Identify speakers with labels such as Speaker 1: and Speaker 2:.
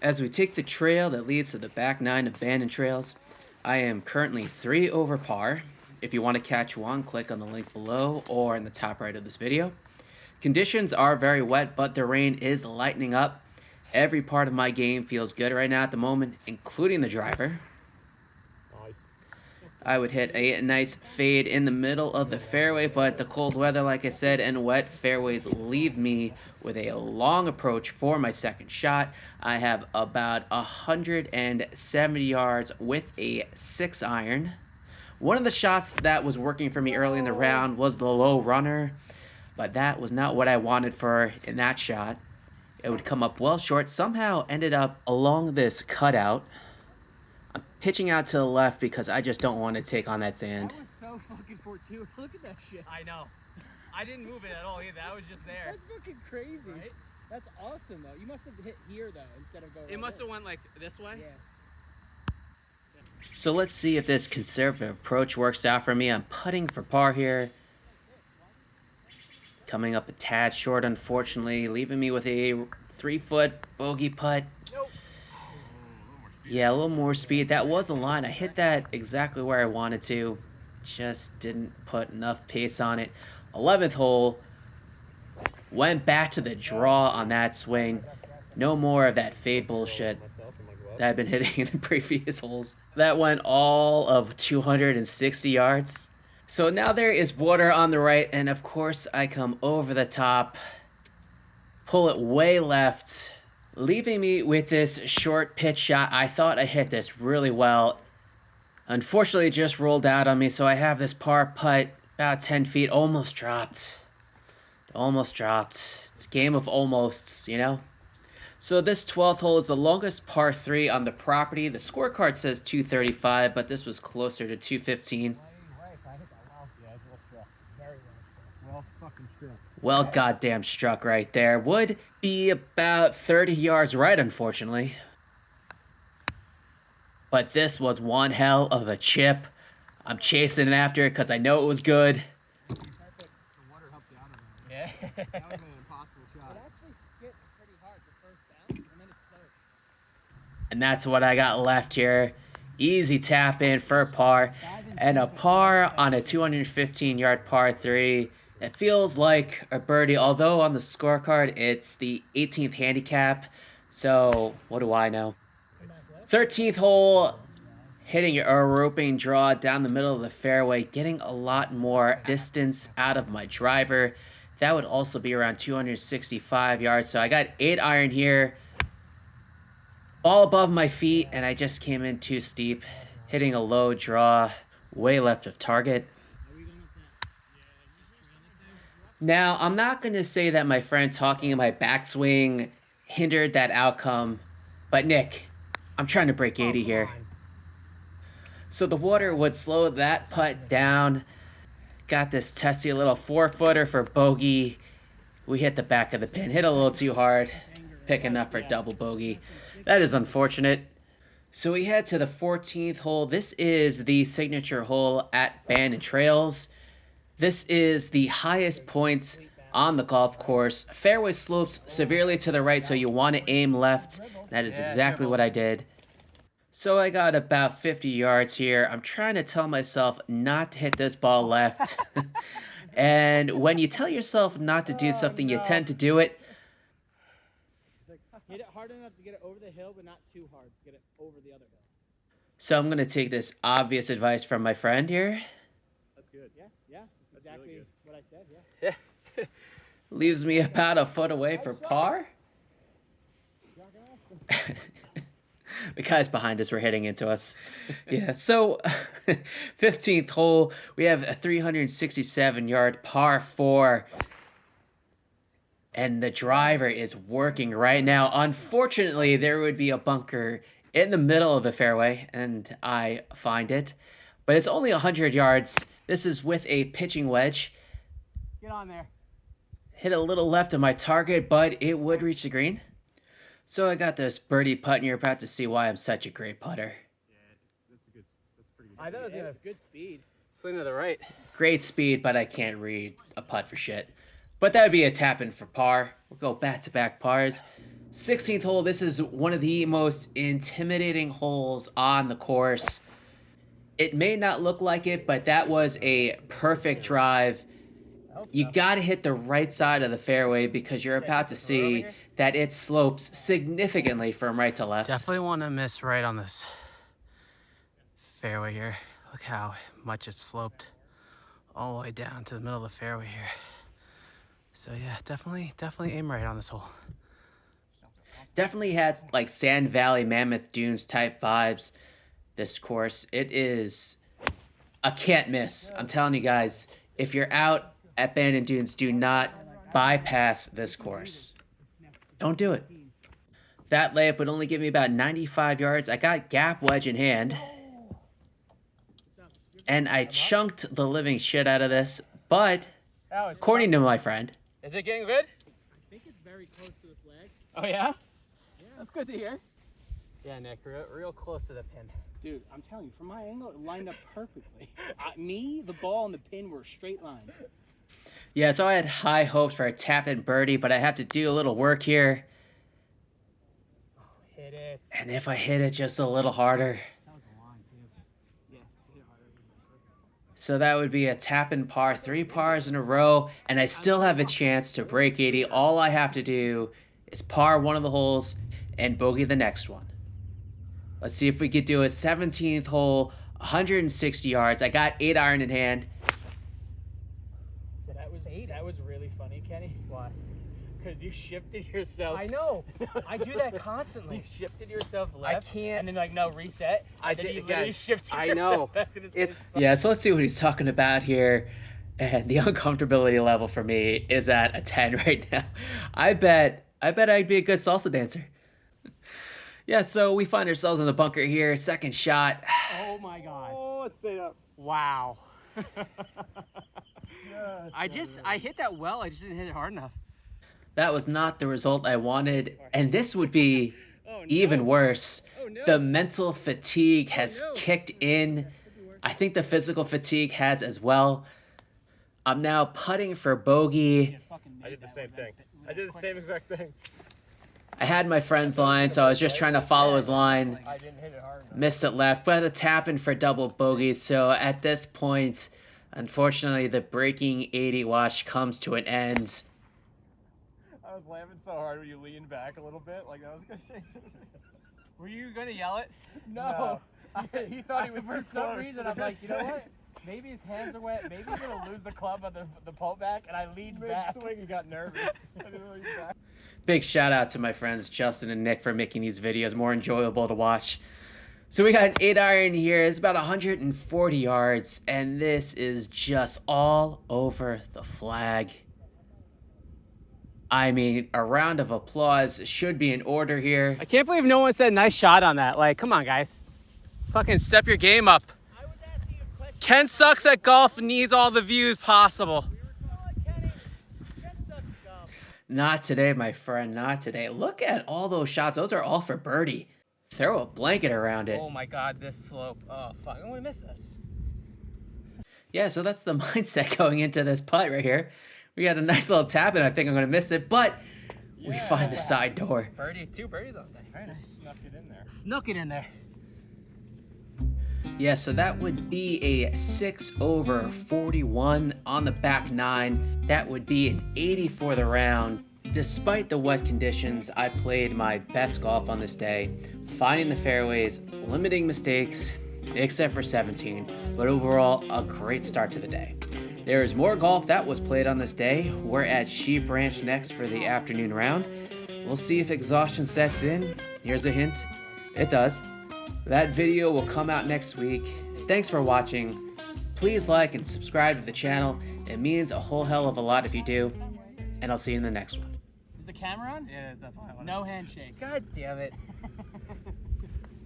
Speaker 1: As we take the trail that leads to the back 9 of Bandon trails, I am currently 3 over par. If you want to catch one, click on the link below or in the top right of this video. Conditions are very wet, but the rain is lightening up. Every part of my game feels good right now at the moment, including the driver. I would hit a nice fade in the middle of the fairway, but the cold weather, like I said, and wet fairways leave me with a long approach for my second shot. I have about 170 yards with a 6-iron. One of the shots that was working for me early in the round was the low runner, but that was not what I wanted for in that shot. It would come up well short, somehow ended up along this cutout. I'm pitching out to the left because I just don't want to take on that sand.
Speaker 2: That was so fucking fortuitous. Look at that shit.
Speaker 3: I know. I didn't move it at all either. I was just there.
Speaker 2: That's fucking crazy.
Speaker 3: Right?
Speaker 2: That's awesome though. You must have hit here though instead of going.
Speaker 3: It must have went like this way.
Speaker 2: Yeah.
Speaker 1: So let's see if this conservative approach works out for me. I'm putting for par here. Coming up a tad short, unfortunately, leaving me with a 3-foot bogey putt.
Speaker 3: Nope.
Speaker 1: Yeah, a little more speed. That was a line. I hit that exactly where I wanted to. Just didn't put enough pace on it. 11th hole. Went back to the draw on that swing. No more of that fade bullshit that I've been hitting in the previous holes. That went all of 260 yards. So now there is water on the right, and of course I come over the top, pull it way left, leaving me with this short pitch shot. I thought I hit this really well. Unfortunately, it just rolled out on me, so I have this par putt about 10 feet, almost dropped. Almost dropped. It's a game of almosts, you know? So this 12th hole is the longest par 3 on the property. The scorecard says 235, but this was closer to 215.
Speaker 2: Well fucking struck.
Speaker 1: Well goddamn struck right there. Would be about 30 yards right, unfortunately. But this was one hell of a chip. I'm chasing it after it because I know it was good.
Speaker 2: The water helped you out on that.
Speaker 3: Yeah.
Speaker 2: That would have been an impossible shot. It actually skipped pretty hard the first bounce, and then it slowed.
Speaker 1: And that's what I got left here. Easy tap in for par. And a par on a 215-yard par 3. It feels like a birdie, although on the scorecard it's the 18th handicap. So what do I know? 13th hole, hitting a roping draw down the middle of the fairway, getting a lot more distance out of my driver. That would also be around 265 yards. So I got 8-iron here. Ball above my feet, and I just came in too steep, hitting a low draw, way left of target. Now, I'm not going to say that my friend talking in my backswing hindered that outcome, but Nick, I'm trying to break 80 here. So the water would slow that putt down. Got this testy little 4-footer for bogey. We hit the back of the pin, hit a little too hard, pick enough for double bogey. That is unfortunate. So we head to the 14th hole. This is the signature hole at Bandon Trails. This is the highest points on the golf course. Fairway slopes severely to the right, so you want to aim left. That is exactly what I did. So I got about 50 yards here. I'm trying to tell myself not to hit this ball left. And when you tell yourself not to do something, you tend to do it.
Speaker 2: Hit it hard enough to get it over the hill, but not too hard to get it over the other hill.
Speaker 1: So I'm going to take this obvious advice from my friend here.
Speaker 2: That's good. Yeah, exactly really what I said, yeah.
Speaker 1: Leaves me about a foot away for par. The guys behind us were hitting into us. Yeah, so 15th hole, we have a 367-yard par 4. And the driver is working right now. Unfortunately, there would be a bunker in the middle of the fairway, and I find it. But it's only 100 yards. This is with a pitching wedge.
Speaker 2: Get on there.
Speaker 1: Hit a little left of my target, but it would reach the green. So I got this birdie putt, and you're about to see why I'm such a great putter.
Speaker 2: Yeah, that's pretty good. I thought it was going to have good speed.
Speaker 3: Swing to the right.
Speaker 1: Great speed, but I can't read a putt for shit. But that would be a tap-in for par. We'll go back-to-back pars. 16th hole, this is one of the most intimidating holes on the course. It may not look like it, but that was a perfect drive. You got to hit the right side of the fairway because you're about to see that it slopes significantly from right to left.
Speaker 3: Definitely want to miss right on this fairway here. Look how much it's sloped all the way down to the middle of the fairway here. So yeah, definitely aim right on this hole.
Speaker 1: Definitely had like Sand Valley, Mammoth Dunes type vibes, this course. It is a can't miss. I'm telling you guys, if you're out at Bandon Dunes, do not bypass this course. Don't do it. That layup would only give me about 95 yards. I got gap wedge in hand. And I chunked the living shit out of this. But, according to my friend...
Speaker 3: Is it getting good?
Speaker 2: I think it's very close to the flag.
Speaker 3: Oh yeah? Yeah. That's good to hear. Yeah, Nick, real close to the pin.
Speaker 2: Dude, I'm telling you, from my angle, it lined up perfectly. Me, the ball, and the pin were a straight line.
Speaker 1: Yeah, so I had high hopes for a tap-in birdie, but I have to do a little work here.
Speaker 3: Oh, hit it.
Speaker 1: And if I hit it just a little harder...
Speaker 2: That was a line, too. Yeah, hit it harder.
Speaker 1: So that would be a tap-in par, 3 pars in a row, and I still have a chance to break 80. All I have to do is par one of the holes and bogey the next one. Let's see if we could do a 17th hole, 160 yards. I got 8 iron in hand.
Speaker 2: So that was really funny, Kenny.
Speaker 3: Why?
Speaker 2: Because you shifted yourself.
Speaker 3: I know. I do that constantly.
Speaker 2: You shifted yourself left.
Speaker 3: I can't.
Speaker 2: And then like, no, reset.
Speaker 3: I
Speaker 2: Then
Speaker 3: did,
Speaker 2: you literally
Speaker 3: guys.
Speaker 2: shifted
Speaker 3: I
Speaker 2: yourself
Speaker 3: know.
Speaker 2: back to the same
Speaker 3: It's-
Speaker 2: spot.
Speaker 1: Yeah, so let's see what he's talking about here. And the uncomfortability level for me is at a 10 right now. I bet I'd be a good salsa dancer. Yeah, so we find ourselves in the bunker here. Second shot.
Speaker 2: Oh my god.
Speaker 3: Oh, it stayed up. Wow. I hit that well. I just didn't hit it hard enough.
Speaker 1: That was not the result I wanted. And this would be
Speaker 2: Oh, no.
Speaker 1: even worse.
Speaker 2: Oh, no.
Speaker 1: The mental fatigue has
Speaker 2: no.
Speaker 1: kicked in. I think the physical fatigue has as well. I'm now putting for bogey.
Speaker 4: I did the same thing. I did the same exact thing.
Speaker 1: I had my friend's line, so I was just trying to follow his line.
Speaker 4: I didn't hit it hard enough.
Speaker 1: Missed it left, but a tap in for double bogey. So at this point, unfortunately, the breaking 80 watch comes to an end.
Speaker 4: I was laughing so hard when you leaned back a little bit, like I was gonna shake.
Speaker 3: Were you gonna yell it?
Speaker 4: No. He thought he was
Speaker 2: For
Speaker 4: too
Speaker 2: some
Speaker 4: close.
Speaker 2: reason, I'm like, you know what? Maybe his hands are wet. Maybe he's gonna lose the club on the pullback, and I leaned back.
Speaker 4: Mid-swing, he got nervous. I didn't lean back.
Speaker 1: Big shout out to my friends Justin and Nick for making these videos more enjoyable to watch. So we got an 8 iron here. It's about 140 yards, and this is just all over the flag. I mean, a round of applause should be in order here.
Speaker 3: I can't believe no one said nice shot on that. Like, come on, guys. Fucking step your game up.
Speaker 2: I was asking a question.
Speaker 3: Ken sucks at golf and needs all the views possible.
Speaker 2: Kenny, Ken sucks at golf.
Speaker 1: Not today, my friend, not today. Look at all those shots. Those are all for birdie. Throw a blanket around it.
Speaker 3: Oh my god, this slope. Oh, fuck. I'm gonna miss this.
Speaker 1: Yeah, so that's the mindset going into this putt right here. We got a nice little tap, and I think I'm going to miss it, but we find the side door.
Speaker 3: Birdie, 2 birdies on that. Very nice.
Speaker 4: Snuck it in there.
Speaker 3: Snuck it in there.
Speaker 1: Yeah, so that would be a 6 over 41 on the back 9. That would be an 80 for the round. Despite the wet conditions, I played my best golf on this day, finding the fairways, limiting mistakes, except for 17, but overall, a great start to the day. There is more golf that was played on this day. We're at Sheep Ranch next for the afternoon round. We'll see if exhaustion sets in. Here's a hint. It does. That video will come out next week. Thanks for watching. Please like and subscribe to the channel. It means a whole hell of a lot if you do. And I'll see you in the next one.
Speaker 2: Is the camera on?
Speaker 3: It is, that's why I want
Speaker 2: No handshakes.
Speaker 3: God damn it.